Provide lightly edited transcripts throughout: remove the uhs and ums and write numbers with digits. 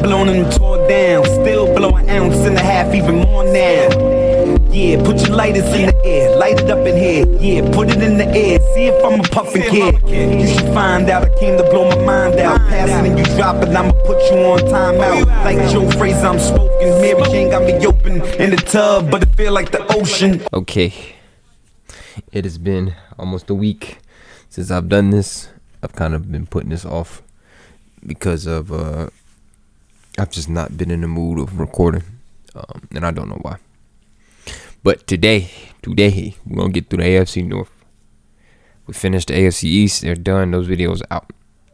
blown and tore down. Still blow an ounce and a half, even more now. Yeah, put your lighters in the air, light it up in here. Yeah, put it in the air, see if I'm a puffin' kid. You should find out, I came to blow my mind out. Passing and you drop it, I'ma put you on timeout. Like Joe Frazier, I'm smoking. Mary Jane got me open in the tub, but it feel like the ocean. Okay, it has been almost a week since I've done this. I've kind of been putting this off because of I've just not been in the mood of recording, and I don't know why. But today we're gonna get through the AFC North. We finished the AFC East. They're done. Those videos are out.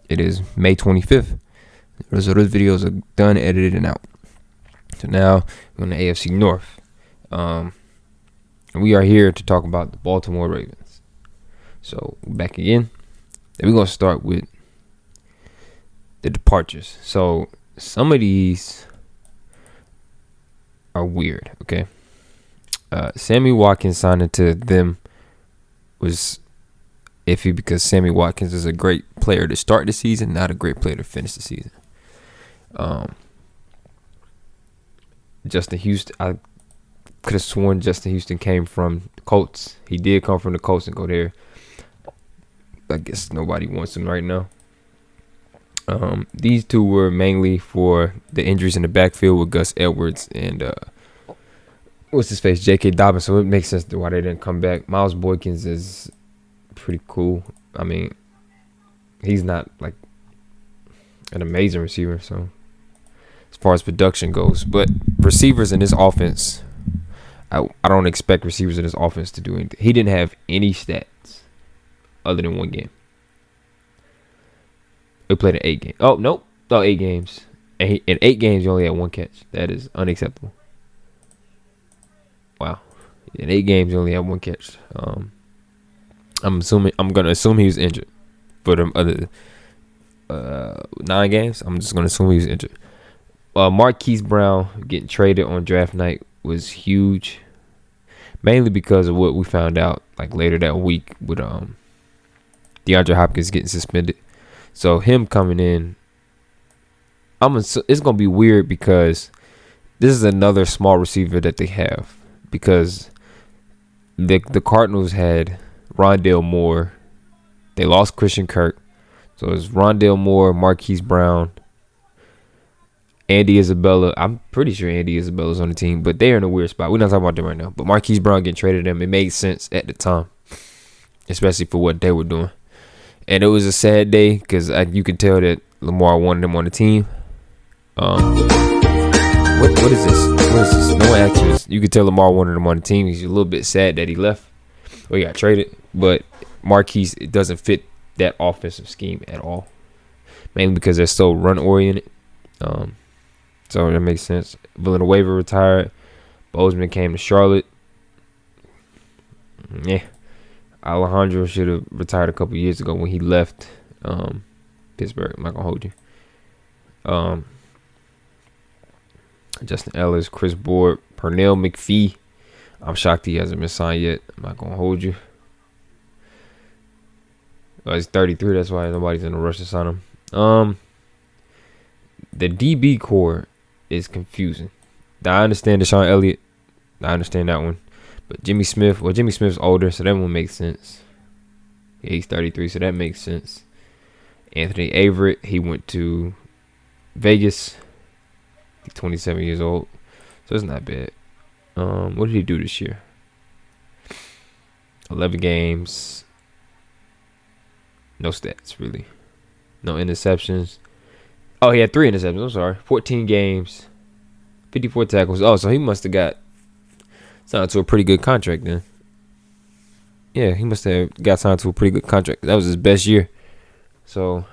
It is May 25th. So those videos are done, edited, and out. So now we're on the AFC North. And we are here to talk about the Baltimore Ravens. So back again. Then we're gonna start with the departures. So some of these are weird, okay? Sammy Watkins signing to them was iffy because Sammy Watkins is a great player to start the season, not a great player to finish the season. Justin Houston, I could have sworn Justin Houston came from the Colts. He did come from the Colts and go there. I guess nobody wants him right now. These two were mainly for the injuries in the backfield with Gus Edwards and what's his face, J.K. Dobbins. So it makes sense to why they didn't come back. Miles Boykins is pretty cool. I mean, he's not like an amazing receiver. So as far as production goes, but receivers in this offense, I don't expect receivers in this offense to do anything. He didn't have any stats other than one game. He played in 8 games. Oh, nope. No, 8 games. And in 8 games, he only had 1 catch. That is unacceptable. Wow. In 8 games, he only had 1 catch. I'm going to assume he was injured. For the other 9 games, I'm just going to assume he was injured. Marquise Brown getting traded on draft night was huge. Mainly because of what we found out like later that week with DeAndre Hopkins getting suspended. So him coming in, it's going to be weird because this is another small receiver that they have. Because the Cardinals had Rondale Moore. They lost Christian Kirk. So it's Rondale Moore, Marquise Brown, Andy Isabella. I'm pretty sure Andy Isabella's on the team, but they're in a weird spot. We're not talking about them right now. But Marquise Brown getting traded to them, it made sense at the time, especially for what they were doing. And it was a sad day because you could tell that Lamar wanted him on the team. What is this? What is this? No one asked you this. You could tell Lamar wanted him on the team. He's a little bit sad that he left or he got traded. But Marquise, it doesn't fit that offensive scheme at all. Mainly because they're so run-oriented. So that makes sense. Villanueva retired. Bozeman came to Charlotte. Yeah. Alejandro should have retired a couple years ago when he left Pittsburgh. I'm not going to hold you. Justin Ellis, Chris Board, Pernell McPhee. I'm shocked he hasn't been signed yet. I'm not going to hold you. He's 33. That's why nobody's in a rush to sign him. The DB core is confusing. I understand Deshaun Elliott. I understand that one. But Jimmy Smith's older, so that one makes sense. Yeah, he's 33, so that makes sense. Anthony Averett, he went to Vegas. He's 27 years old, so it's not bad. What did he do this year? 11 games. No stats, really. No interceptions. Oh, he had 3 interceptions. I'm sorry. 14 games. 54 tackles. Oh, so he must have got signed to a pretty good contract then. Yeah, he must have got signed to a pretty good contract. That was his best year. So,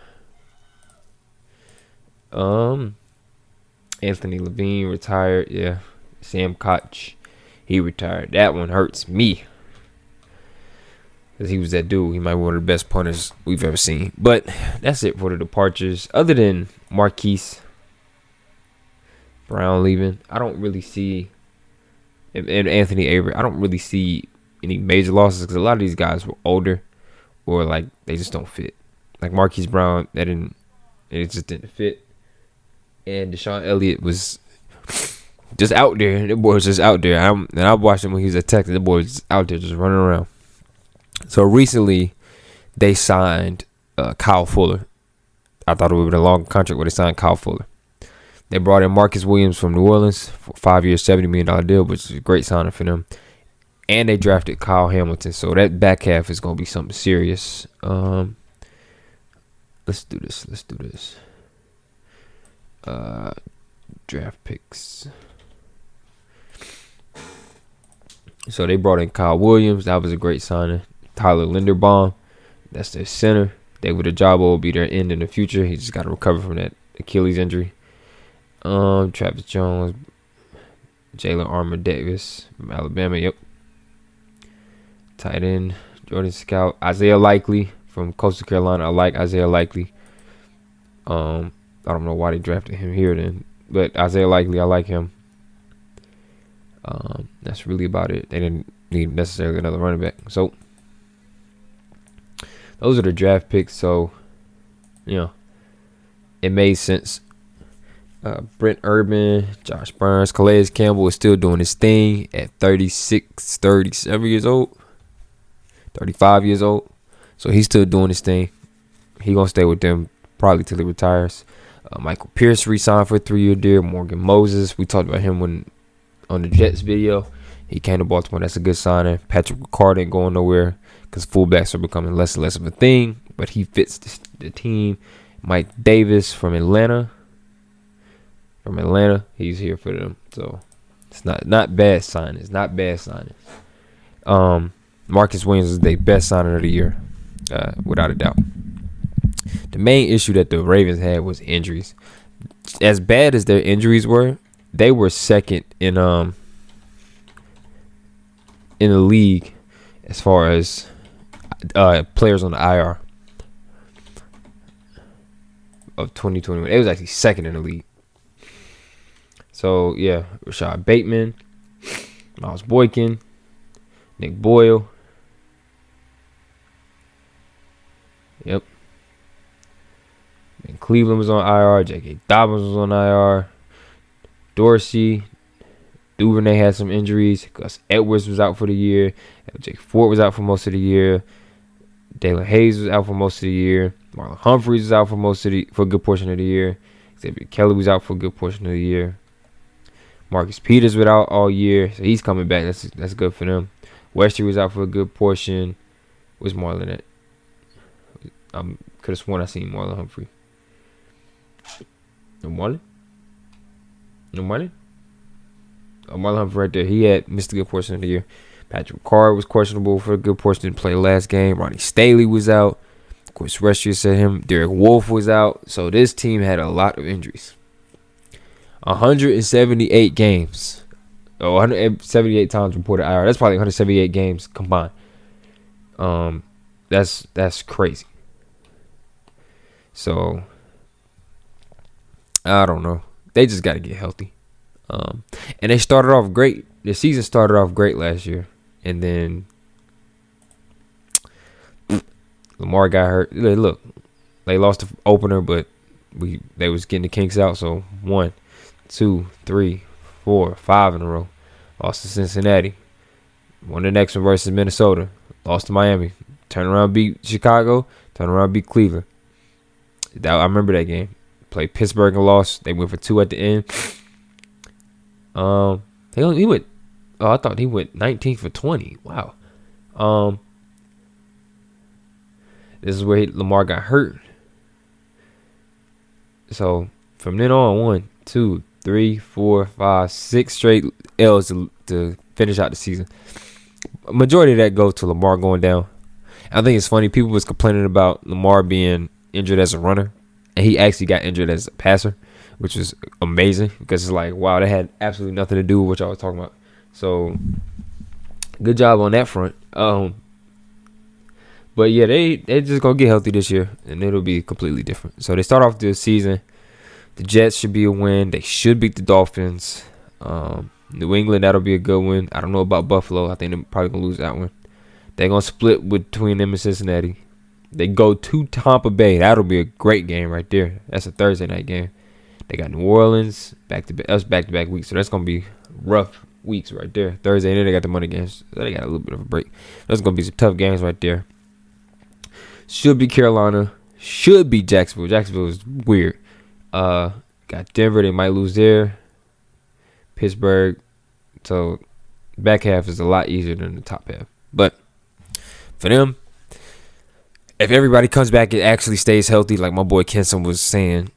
Anthony Levine retired. Yeah. Sam Koch, he retired. That one hurts me. Because he was that dude. He might be one of the best punters we've ever seen. But that's it for the departures. Other than Marquise Brown leaving, I don't really see, and Anthony Averett, I don't really see any major losses because a lot of these guys were older or like they just don't fit. Like Marquise Brown, it just didn't fit. and Deshaun Elliott was just out there. The boy was just out there. I watched him when he was at Texas. The boy was just out there just running around. So recently, they signed Kyle Fuller. I thought it would have been a long contract where they signed Kyle Fuller. They brought in Marcus Williams from New Orleans for 5 years, $70 million deal, which is a great signing for them. And they drafted Kyle Hamilton. So that back half is going to be something serious. Let's do this. Draft picks. So they brought in Kyle Williams. That was a great signing. Tyler Linderbaum. That's their center. David Ojabo will be their end in the future. He just got to recover from that Achilles injury. Travis Jones, Jalen Armour Davis from Alabama. Yep. Tight end Jordan Scout, Isaiah Likely from Coastal Carolina. I like Isaiah Likely. I don't know why they drafted him here then, but Isaiah Likely, I like him. That's really about it. They didn't need necessarily another running back. So those are the draft picks. So it made sense. Brent Urban, Josh Burns, Calais Campbell is still doing his thing at 36, 37 years old, 35 years old. So he's still doing his thing. He gonna stay with them probably till he retires. Michael Pierce re-signed for a 3-year deal. Morgan Moses, we talked about him on the Jets video. He came to Baltimore. That's a good signing. Patrick Ricard ain't going nowhere because fullbacks are becoming less and less of a thing, but he fits the team. Mike Davis from Atlanta. He's here for them. So it's not bad signings. Marcus Williams is their best signing of the year, without a doubt. The main issue that the Ravens had was injuries. As bad as their injuries were, they were second in the league as far as players on the IR of 2021. It was actually second in the league. So, yeah, Rashad Bateman, Miles Boykin, Nick Boyle. Yep. And Cleveland was on IR. J.K. Dobbins was on IR. Dorsey. Duvernay had some injuries. Gus Edwards was out for the year. Jake Ford was out for most of the year. Dalen Hayes was out for most of the year. Marlon Humphreys was out for a good portion of the year. Xavier Kelly was out for a good portion of the year. Marcus Peters was out all year, so he's coming back. That's good for them. Westry was out for a good portion. Where's Marlon at? I could have sworn I seen Marlon Humphrey. No Marlon? Oh, Marlon Humphrey right there. He had missed a good portion of the year. Patrick Ricard was questionable for a good portion. Didn't play last game. Ronnie Staley was out. Of course, Westry said him. Derek Wolfe was out. So this team had a lot of injuries. 178 games. 178 times reported IR. That's probably 178 games combined. That's crazy. So I don't know. They just got to get healthy. And they started off great. The season started off great last year, and then Lamar got hurt. Look, they lost the opener, but they was getting the kinks out. So 1, 2, 3, 4, 5 in a row. Lost to Cincinnati. Won the next one versus Minnesota. Lost to Miami. Turn around, beat Chicago. Turn around, beat Cleveland. I remember that game. Played Pittsburgh and lost. They went for 2 at the end. He went. Oh, I thought he went 19 for 20. Wow. This is where Lamar got hurt. So from then on, 1, 2, 3, 4, 5, 6 straight L's to finish out the season. Majority of that goes to Lamar going down. I think it's funny. People was complaining about Lamar being injured as a runner, and he actually got injured as a passer, which was amazing because it's like, wow, that had absolutely nothing to do with what y'all was talking about. So good job on that front. But yeah, they just gonna get healthy this year, and it'll be completely different. So they start off the season. The Jets should be a win. They should beat the Dolphins. New England, that'll be a good win. I don't know about Buffalo. I think they're probably gonna lose that one. They're gonna split between them and Cincinnati. They go to Tampa Bay. That'll be a great game right there. That's a Thursday night game. They got New Orleans back to back. That's back to back weeks, so that's gonna be rough weeks right there. Thursday, and then they got the Monday games. So they got a little bit of a break. That's gonna be some tough games right there. Should be Carolina. Should be Jacksonville. Jacksonville is weird. Got Denver. They might lose there. Pittsburgh. So back half is a lot easier than the top half. But for them, if everybody comes back and actually stays healthy, like my boy Kenson was saying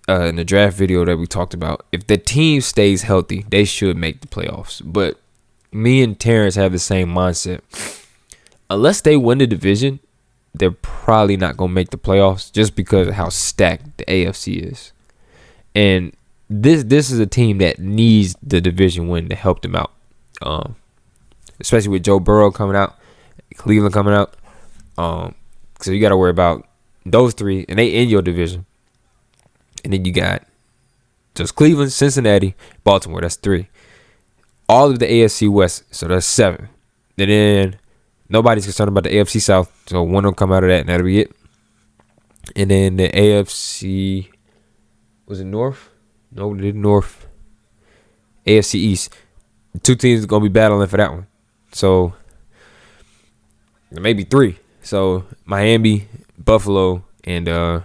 in the draft video that we talked about, if the team stays healthy, they should make the playoffs. But me and Terrence have the same mindset. Unless they win the division, they're probably not going to make the playoffs just because of how stacked the AFC is. And this is a team that needs the division win to help them out. Especially with Joe Burrow coming out, Cleveland coming out. So you got to worry about those three, and they in your division. And then you got just Cleveland, Cincinnati, Baltimore. That's 3. All of the AFC West, so that's 7. And then nobody's concerned about the AFC South, so one will come out of that, and that'll be it. And then the AFC, was it North? No, it didn't North. AFC East. 2 teams are going to be battling for that one. So maybe 3. So Miami, Buffalo, and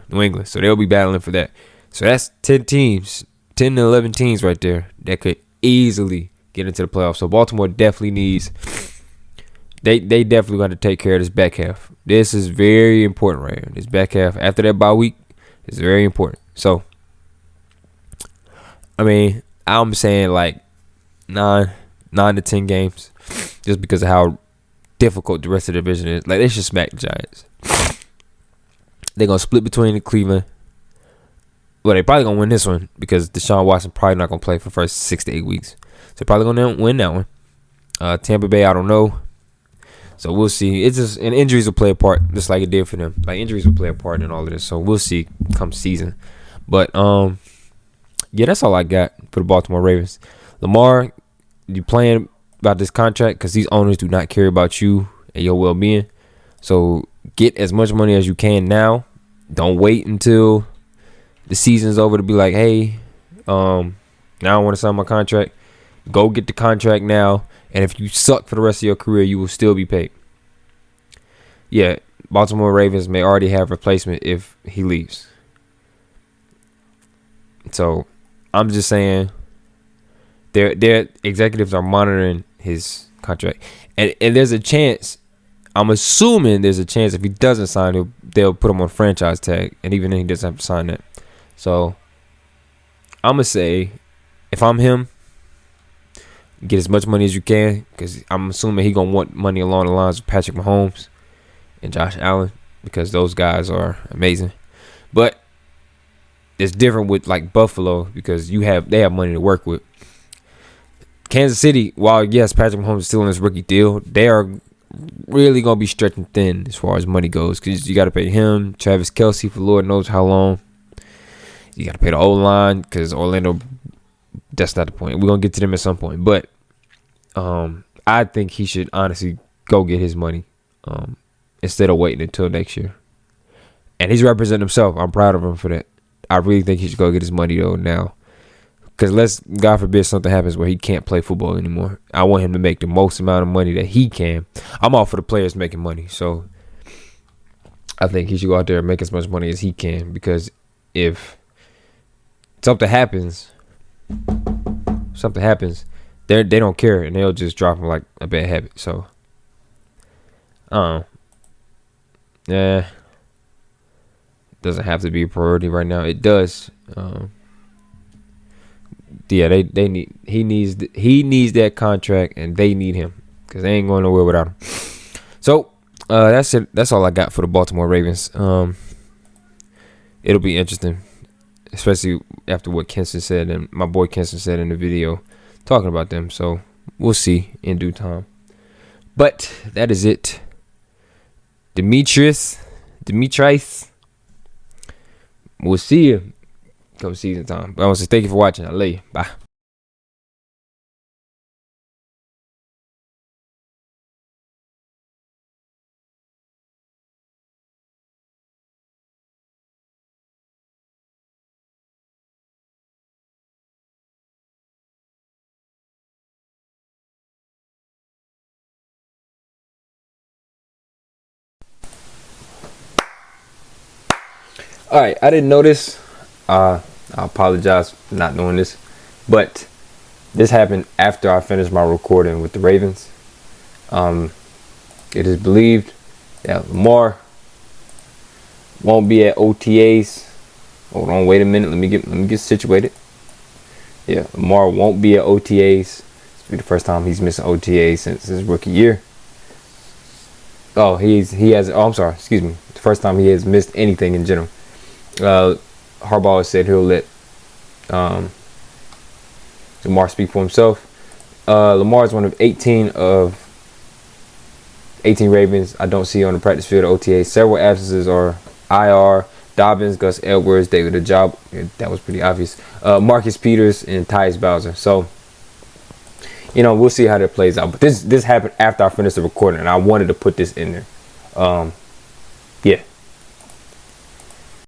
New England. So they'll be battling for that. So that's 10 teams, 10 to 11 teams right there that could easily get into the playoffs. So Baltimore definitely needs, they definitely got to take care of this back half. This is very important right here. This back half after that bye week is very important. So, I mean, I'm saying like 9 to 10 games just because of how difficult the rest of the division is. Like, they should smack the Giants. They're going to split between the Cleveland. Well, they probably going to win this one because Deshaun Watson probably not going to play for the first 6 to 8 weeks. So they're probably going to win that one. Tampa Bay, I don't know. So we'll see. It's just, and injuries will play a part just like it did for them. Like, injuries will play a part in all of this. So we'll see come season. But, yeah, that's all I got for the Baltimore Ravens. Lamar, you playing about this contract because these owners do not care about you and your well-being. So get as much money as you can now. Don't wait until the season's over to be like, hey, now I want to sign my contract. Go get the contract now. And if you suck for the rest of your career, you will still be paid. Yeah, Baltimore Ravens may already have replacement if he leaves. So I'm just saying their executives are monitoring his contract. And there's a chance, I'm assuming there's a chance if he doesn't sign, they'll put him on franchise tag. And even then, he doesn't have to sign that. So I'm going to say, if I'm him, get as much money as you can, because I'm assuming he going to want money along the lines of Patrick Mahomes and Josh Allen, because those guys are amazing. But it's different with like Buffalo because they have money to work with. Kansas City, while yes, Patrick Mahomes is still in his rookie deal, they are really going to be stretching thin as far as money goes, because you got to pay him, Travis Kelce for Lord knows how long. You got to pay the O-line because Orlando, that's not the point. We're going to get to them at some point. But I think he should honestly go get his money instead of waiting until next year. And he's representing himself. I'm proud of him for that. I really think he should go get his money, though, now. Because God forbid, something happens where he can't play football anymore. I want him to make the most amount of money that he can. I'm all for the players making money. So I think he should go out there and make as much money as he can. Because if something happens, they don't care. And they'll just drop him like a bad habit. So, yeah. Doesn't have to be a priority right now. It does. Yeah, he needs that contract, and they need him because they ain't going nowhere without him. So that's it. That's all I got for the Baltimore Ravens. It'll be interesting, especially after what Kenson said and my boy Kenson said in the video talking about them. So we'll see in due time. But that is it. Demetrius. We'll see you come season time. But I want to say thank you for watching. I love you. Bye. All right, I didn't know this. I apologize for not knowing this, but this happened after I finished my recording with the Ravens. It is believed that Lamar won't be at OTAs. Hold on, wait a minute. Let me get situated. Yeah, Lamar won't be at OTAs. This will be the first time he's missing OTAs since his rookie year. Oh, I'm sorry. Excuse me. The first time he has missed anything in general. Harbaugh has said he'll let Lamar speak for himself. Lamar is one of 18 Ravens I don't see on the practice field at OTA. Several absences are IR. Dobbins, Gus Edwards, David Ajabo. That was pretty obvious. Marcus Peters and Tyus Bowser. So, we'll see how that plays out. But this happened after I finished the recording, and I wanted to put this in there. Yeah.